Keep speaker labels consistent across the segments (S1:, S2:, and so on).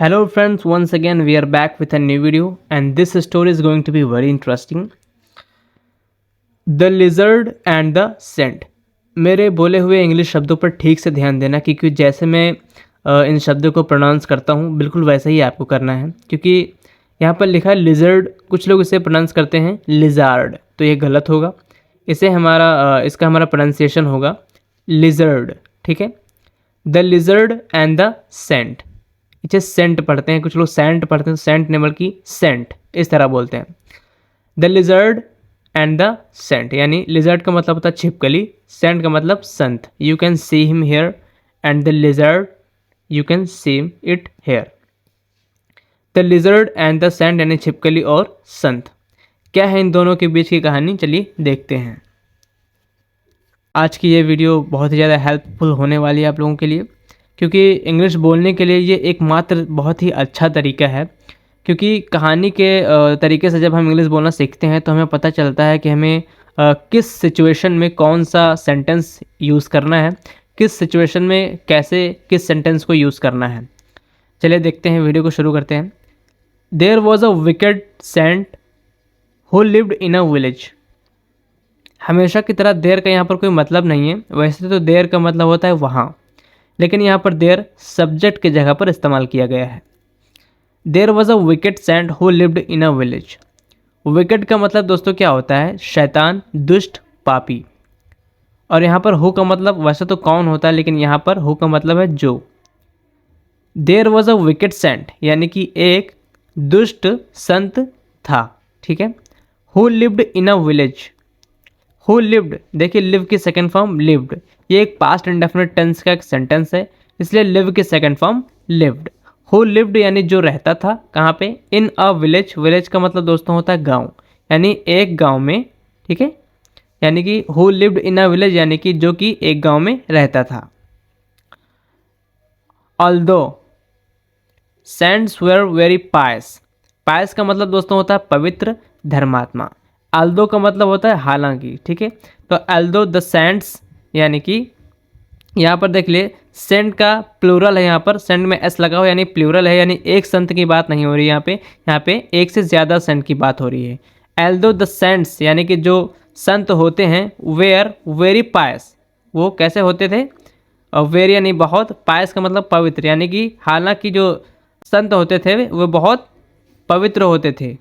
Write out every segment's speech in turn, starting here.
S1: Hello friends, once again we are back with a new video and this story is going to be very interesting. The lizard and the scent. मेरे बोले हुए English शब्दों पर ठीक से ध्यान देना क्योंकि जैसे मैं इन शब्दों को प्रोनाउंस करता हूँ बिल्कुल वैसा ही आपको करना है क्योंकि यहाँ पर लिखा है लिजर्ड, कुछ लोग इसे प्रोनाउंस करते हैं लिजार्ड, तो ये गलत होगा। इसका हमारा प्रोनाउंसिएशन होगा लिजर्ड, ठीक है। The lizard and the saint, इसे सेंट पढ़ते हैं, कुछ लोग सेंट पढ़ते हैं, सेंट नहीं बल्कि सेंट इस तरह बोलते हैं। The lizard and the saint, यानी लिजर्ड का मतलब होता है छिपकली, सेंट का मतलब संत। You can see him here and the lizard you can see it here. The lizard and the saint यानी छिपकली और संत। क्या है इन दोनों के बीच की कहानी, चलिए देखते हैं। आज की ये वीडियो बहुत ही ज़्यादा हेल्पफुल होने वाली है आप लोगों के लिए क्योंकि इंग्लिश बोलने के लिए ये एकमात्र बहुत ही अच्छा तरीका है। क्योंकि कहानी के तरीके से जब हम इंग्लिश बोलना सीखते हैं तो हमें पता चलता है कि हमें किस सिचुएशन में कौन सा सेंटेंस यूज़ करना है, किस सिचुएशन में कैसे किस सेंटेंस को यूज़ करना है। चलिए देखते हैं, वीडियो को शुरू करते हैं। There was a wicked saint who lived in a village. हमेशा की तरह देयर का यहाँ पर कोई मतलब नहीं है, वैसे तो देयर का मतलब होता है वहाँ, लेकिन यहाँ पर देयर सब्जेक्ट की जगह पर इस्तेमाल किया गया है। There was a wicked saint who lived in a village. Wicked का मतलब दोस्तों क्या होता है, शैतान, दुष्ट, पापी। और यहाँ पर हु का मतलब वैसे तो कौन होता है, लेकिन यहाँ पर हु का मतलब है जो। There was a wicked saint यानी कि एक दुष्ट संत था, ठीक है। Who lived in a village. Who lived, देखिए लिव की सेकेंड फॉर्म लिव्ड, ये एक पास्ट इंडेफिनिट टेंस का एक सेंटेंस है, इसलिए लिव की second form lived. Who lived यानी जो रहता था, कहाँ पे, इन अ विलेज। विलेज का मतलब दोस्तों होता है गांव, यानी एक गांव में, ठीक है। यानी कि who lived in a village यानी कि जो कि एक गांव में रहता था। Although saints were very pious. Pious का मतलब दोस्तों होता है पवित्र, धर्मात्मा। ऑल्दो का मतलब होता है हालांकि, ठीक है। तो ऑल्दो द सेंट्स यानी कि यहाँ पर देख लिए सेंट का प्लूरल है, यहाँ पर सेंट में एस लगा हो यानी प्लूरल है, यानी एक संत की बात नहीं हो रही यहाँ पे एक से ज़्यादा संत की बात हो रही है। एल्दो द सेंट्स यानी कि जो संत होते हैं, वेयर वेरी पायस, वो कैसे होते थे, और वेरी यानी बहुत, पायस का मतलब पवित्र, यानी कि हालांकि जो संत होते थे वो बहुत पवित्र होते थे।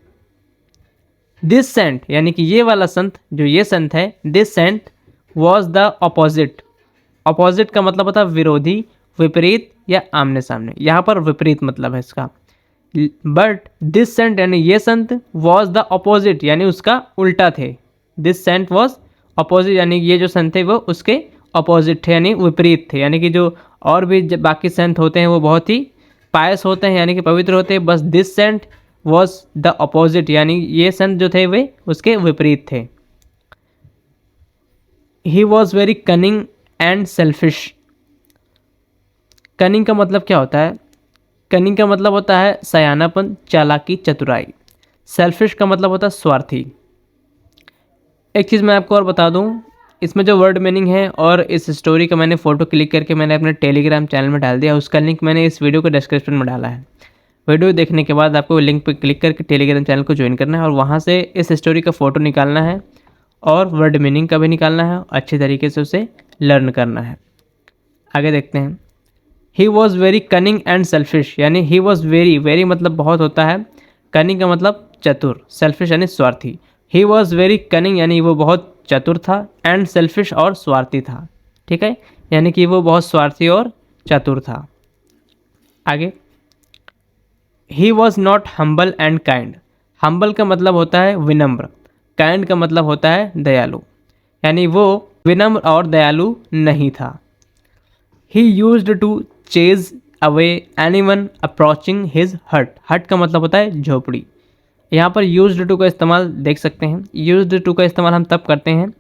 S1: दिस सेंट यानी कि ये वाला संत, जो ये संत है, this saint was the opposite. Opposite का मतलब होता है विरोधी, विपरीत या आमने सामने, यहाँ पर विपरीत मतलब है इसका। बट दिस सेंट यानी ये संत वॉज द अपोजिट यानी उसका उल्टा थे। दिस सेंट वॉज अपोजिट यानी ये जो संत थे वो उसके अपोजिट थे यानी विपरीत थे। यानी कि जो और भी बाकी संत होते हैं वो बहुत ही पायस होते हैं यानी कि पवित्र होते हैं, बस this saint was the opposite यानी ये संत जो थे वे उसके विपरीत थे। He was very cunning and selfish. Cunning का मतलब क्या होता है, कनिंग का मतलब होता है सयानापन, चालाकी, चतुराई। सेल्फिश का मतलब होता है स्वार्थी। एक चीज़ मैं आपको और बता दूं, इसमें जो वर्ड मीनिंग है और इस स्टोरी का मैंने फ़ोटो क्लिक करके मैंने अपने टेलीग्राम चैनल में डाल दिया, उसका लिंक मैंने इस वीडियो के डिस्क्रिप्शन में डाला है। वीडियो देखने के बाद आपको लिंक पर क्लिक करके टेलीग्राम चैनल को ज्वाइन करना है और वहाँ से इस स्टोरी का फ़ोटो निकालना है और वर्ड मीनिंग का भी निकालना है, अच्छे तरीके से उसे लर्न करना है। आगे देखते हैं। He was very cunning and selfish यानी ही वॉज़ वेरी, वेरी मतलब बहुत होता है, कनिंग का मतलब चतुर, सेल्फिश यानी स्वार्थी। ही वॉज़ वेरी कनिंग यानी वो बहुत चतुर था, एंड सेल्फिश और स्वार्थी था, ठीक है, यानी कि वो बहुत स्वार्थी और चतुर था। आगे, he was not humble and kind. Humble का मतलब होता है विनम्र, काइंड का मतलब होता है दयालु, यानी वो विनम्र और दयालु नहीं था। He used to chase away anyone approaching his hut. Hut का मतलब होता है झोपड़ी। यहाँ पर यूज्ड टू का इस्तेमाल देख सकते हैं। यूज्ड टू का इस्तेमाल हम तब करते हैं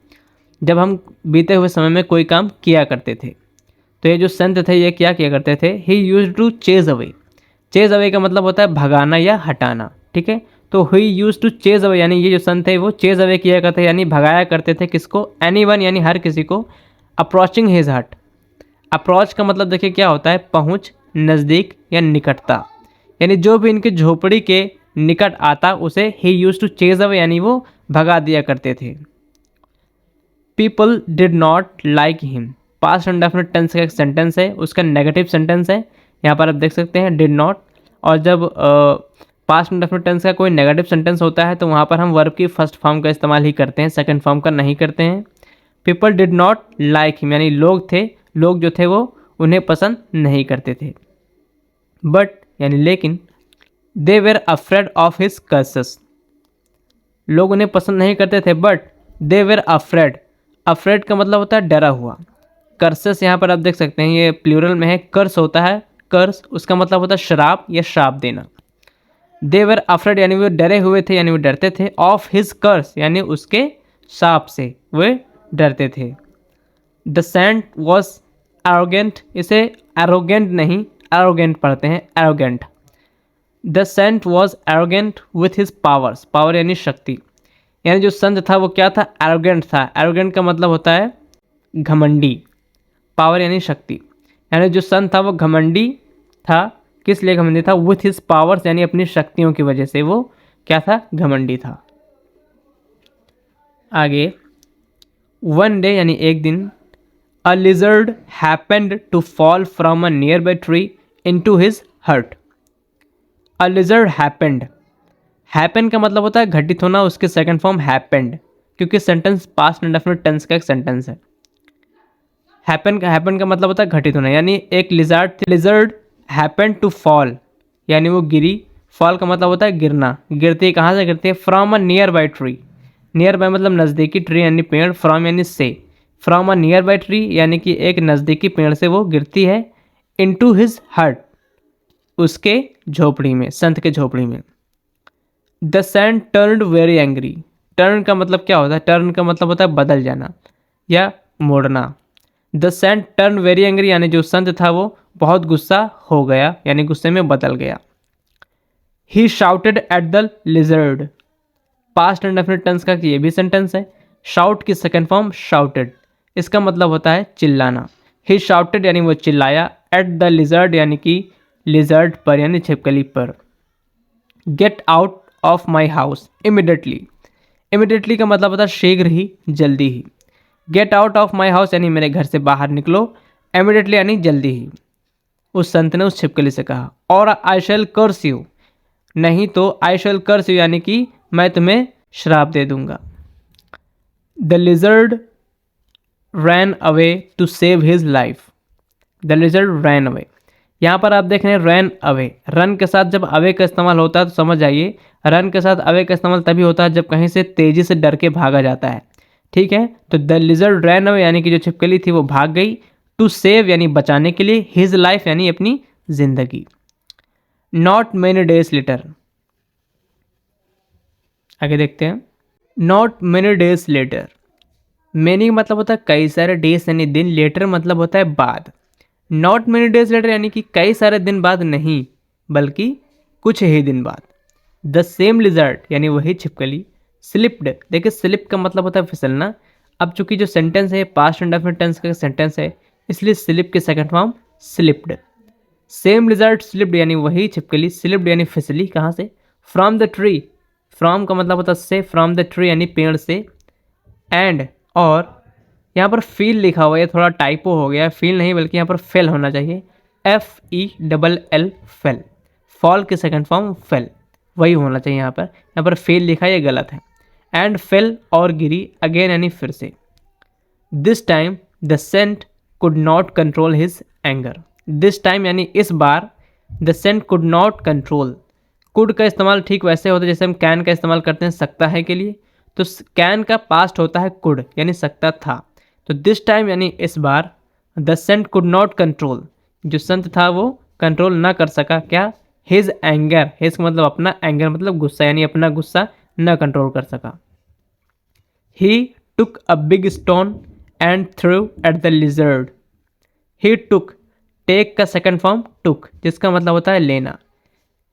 S1: जब हम बीते हुए समय में कोई काम किया करते थे। तो ये जो संत थे ये क्या किया करते थे, he used to chase away. Chase away का मतलब होता है भगाना या हटाना, ठीक है। तो he used to chase away यानी ये जो संत थे वो चेज अवे किया करते यानी भगाया करते थे किसको, एनीवन यानी हर किसी को, अप्रोचिंग हिज हट। अप्रोच का मतलब देखिए क्या होता है, पहुंच, नज़दीक या निकटता, यानी जो भी इनके झोपड़ी के निकट आता उसे he use to chase away, यानी वो भगा दिया करते थे। People did not like him, past indefinite tense का एक सेंटेंस है, उसका नेगेटिव सेंटेंस है। यहाँ पर आप देख सकते हैं डिड नॉट, और जब पास्ट इंडेफिनिट टेंस का कोई नेगेटिव सेंटेंस होता है तो वहाँ पर हम वर्ब की फर्स्ट फॉर्म का इस्तेमाल ही करते हैं, सेकंड फॉर्म का नहीं करते हैं। People did not like him, यानी लोग जो थे वो उन्हें पसंद नहीं करते थे। बट यानी लेकिन, they were afraid of his curses, लोग उन्हें पसंद नहीं करते थे, but they were afraid, afraid का मतलब होता है डरा हुआ। कर्सेस यहाँ पर आप देख सकते हैं ये प्लूरल में है, कर्स होता है, कर्स उसका मतलब होता है श्राप या श्राप देना। दे वर अफ्रेड यानी वो डरे हुए थे, यानी वो डरते थे। ऑफ हिज कर्स यानी उसके शाप से वे डरते थे। द सेंट वॉज एरोगेंट, इसे एरोगेंट नहीं एरोगेंट पढ़ते हैं, arrogant. The saint was arrogant with his powers, power यानी शक्ति, यानी जो संत था वो क्या था, एरोगेंट था। एरोगेंट का मतलब होता है घमंडी, पावर यानी शक्ति, यानी जो संत था वो घमंडी था। किस लिए घमंडी था, विथ हिज पावर्स यानी अपनी शक्तियों की वजह से वो क्या था, घमंडी था। आगे, वन डे यानी एक दिन, a lizard happened to fall from a nearby tree into his hut. A lizard happened, happen का मतलब होता है घटित होना, उसके सेकंड फॉर्म हैपेंड, क्योंकि सेंटेंस पास्ट इंडेफिनिट टेंस का एक सेंटेंस है। हैपन का मतलब होता है घटित होना, यानी एक लिजर्ड हैपन टू फॉल, यानी वो गिरी। फॉल का मतलब होता है गिरना, गिरती है, कहाँ से गिरती है, from a nearby tree. Near by मतलब नज़दीकी, ट्री यानी पेड़, फ्रॉम यानी से। From a nearby tree यानी कि एक नज़दीकी पेड़ से वो गिरती है। इनटू हिज हर्ट, उसके झोपड़ी में, संत के झोपड़ी में। The saint turned very angry, turn का मतलब क्या होता है, टर्न का मतलब होता है बदल जाना या मोड़ना। The saint turn very angry यानी जो संत था वो बहुत गुस्सा हो गया, यानी गुस्से में बदल गया। He shouted at the lizard, past indefinite tense का ये भी सेंटेंस है। शाउट की सेकंड फॉर्म शाउटेड, इसका मतलब होता है चिल्लाना। ही शाउटेड यानी वो चिल्लाया, एट द लिजर्ड यानी कि लिजर्ड पर यानी छिपकली पर। Get out of my house immediately, immediately का मतलब होता है शीघ्र ही, जल्दी ही। Get out of my house यानी मेरे घर से बाहर निकलो, इमिडिएटली यानी जल्दी ही, उस संत ने उस छिपकली से कहा। और आई शैल कर्स यू, नहीं तो आई शैल कर्स यू यानी कि मैं तुम्हें श्राप दे दूंगा। The lizard ran away to save his life, the lizard ran away, यहाँ पर आप देख रहे हैं रैन अवे, रन के साथ जब अवे का इस्तेमाल होता है तो समझ जाइए रन के साथ अवे का इस्तेमाल तभी होता है जब कहीं से तेजी से डर के भागा जाता है, ठीक है। तो द लिजर्ड रैन अवे यानी कि जो छिपकली थी वो भाग गई, टू सेव यानी बचाने के लिए, हिज लाइफ यानी अपनी जिंदगी। नॉट मेनी डेज लेटर, आगे देखते हैं। Not many days later, many मतलब होता है कई सारे, डेज यानी दिन, लेटर मतलब होता है बाद। नॉट मेनी डेज लेटर यानी कि कई सारे दिन बाद नहीं, बल्कि कुछ ही दिन बाद। द सेम लिजर्ड यानी वही छिपकली, स्लिप्ड, देखिए स्लिप का मतलब होता है फिसलना। अब चूंकि जो सेंटेंस है पास्ट इंडेफिनिट टेंस का सेंटेंस है, इसलिए स्लिप के second form slipped. Same lizard slipped यानी वही छिपकली, स्लिप्ड यानी फिसली, कहाँ से, फ्रॉम द ट्री, फ्रॉम का मतलब होता है से, फ्रॉम द ट्री यानी पेड़ से। एंड, और यहाँ पर फील लिखा हुआ है, थोड़ा टाइपो हो गया, फील नहीं बल्कि यहाँ पर फेल होना चाहिए, FELL फेल, फॉल के सेकंड फॉर्म फेल, वही होना चाहिए यहाँ पर फेल लिखा है, ये गलत है। एंड फेल और गिरी, अगेन यानी फिर से। This time the saint could not control his anger, this time यानी इस बार, the saint could not control, could का इस्तेमाल ठीक वैसे होता है जैसे हम कैन का इस्तेमाल करते हैं सकता है के लिए, तो कैन का पास्ट होता है कुड यानी सकता था। तो दिस टाइम यानी इस बार, the saint could not control, जो संत था वो कंट्रोल ना कर सका, क्या, हिज एंगर, हिज मतलब अपना, एंगर मतलब गुस्सा, यानी अपना गुस्सा न कंट्रोल कर सका। He took a big stone and threw at the lizard, he took, take का सेकंड फॉर्म टुक, जिसका मतलब होता है लेना।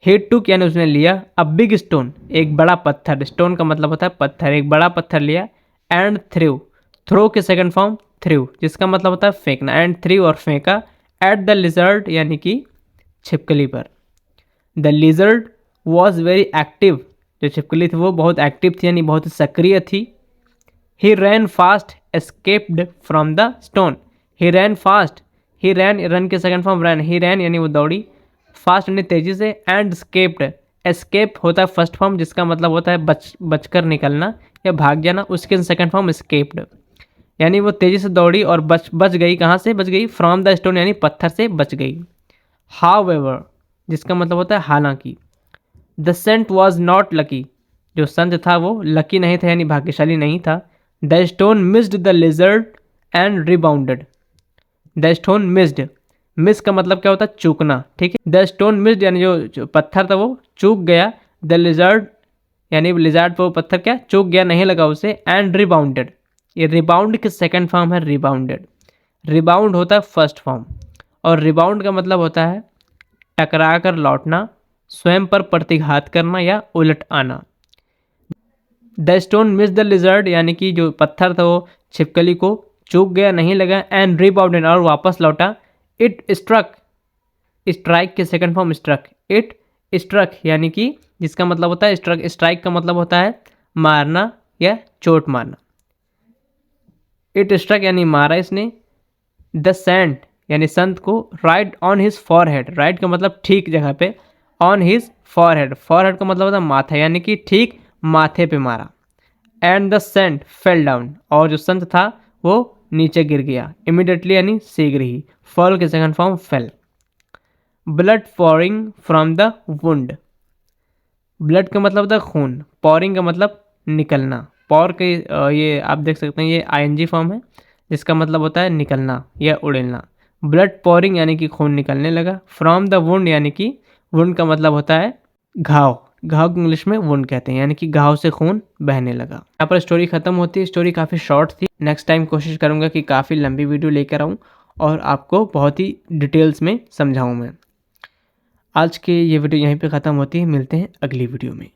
S1: ही टुक यानी उसने लिया, अ बिग स्टोन एक बड़ा पत्थर, स्टोन का मतलब होता है पत्थर, एक बड़ा पत्थर लिया। एंड थ्रू, थ्रो के सेकंड फॉर्म थ्रू, जिसका मतलब होता है फेंकना। एंड थ्रू और फेंका, एट द लिजर्ड यानी कि छिपकली पर। The lizard was very active, जो छिपकली थी वो बहुत एक्टिव थी यानी बहुत सक्रिय थी। He ran fast escaped from the stone, he ran fast, he ran, run के second form ran, he ran यानी वो दौड़ी, फास्ट यानी तेजी से, एंड स्केप्ड, एस्केप होता है फर्स्ट फॉर्म जिसका मतलब होता है बचकर निकलना या भाग जाना, उसके सेकंड फॉर्म स्केप्ड यानी वो तेजी से दौड़ी और बच गई, कहाँ से बच गई, फ्रॉम द स्टोन यानी पत्थर से बच गई। हाउएवर जिसका मतलब होता है हालांकि। The saint was not lucky, जो संत था वो लकी नहीं था यानी भाग्यशाली नहीं था। The stone missed the lizard and rebounded, the stone missed, miss का मतलब क्या होता है चूकना, ठीक है। द स्टोन मिस्ड यानी जो पत्थर था वो चूक गया, द लिजर्ड यानी लिजर्ड पर वो पत्थर क्या चूक गया, नहीं लगा उसे, एंड रिबाउंडेड, ये रिबाउंड की सेकंड फॉर्म है रिबाउंडेड, रिबाउंड होता है फर्स्ट फॉर्म, और रिबाउंड का मतलब होता है टकरा कर लौटना, स्वयं पर प्रतिघात करना या उलट आना। The stone miss the lizard यानी कि जो पत्थर था वो छिपकली को चूक गया, नहीं लगा, एंड रिबाउंडेड और वापस लौटा। इट स्ट्रक, स्ट्राइक के second form struck, it struck यानी कि जिसका मतलब होता है स्ट्रक, स्ट्राइक का मतलब होता है मारना या चोट मारना। इट स्ट्रक यानी मारा इसने। द सेंट यानी संत को, right on his forehead, right का मतलब ठीक जगह पे, ऑन हिज फॉरहेड, फॉरहेड का मतलब होता है माथा यानी कि ठीक माथे पे मारा। And the saint fell down, और जो संत था वो नीचे गिर गया, इमिडिएटली यानी शीघ्र ही, फॉल के second form fail. Blood pouring from the wound, blood का मतलब होता है खून, पॉरिंग का मतलब निकलना, पॉर के ये आप देख सकते हैं ये आईएनजी फॉर्म है जिसका मतलब होता है निकलना या उड़ेलना। ब्लड पॉरिंग यानी कि खून निकलने लगा, फ्रॉम द वुंड यानी कि वुंड का मतलब होता है घाव, घाव को इंग्लिश में वुंड कहते हैं यानी कि घाव से खून बहने लगा। यहाँ पर स्टोरी खत्म होती है, स्टोरी काफ़ी शॉर्ट थी। नेक्स्ट टाइम कोशिश करूँगा कि काफ़ी लंबी वीडियो लेकर आऊँ और आपको बहुत ही डिटेल्स में समझाऊँ मैं। आज की ये वीडियो यहीं पे ख़त्म होती है, मिलते हैं अगली वीडियो में।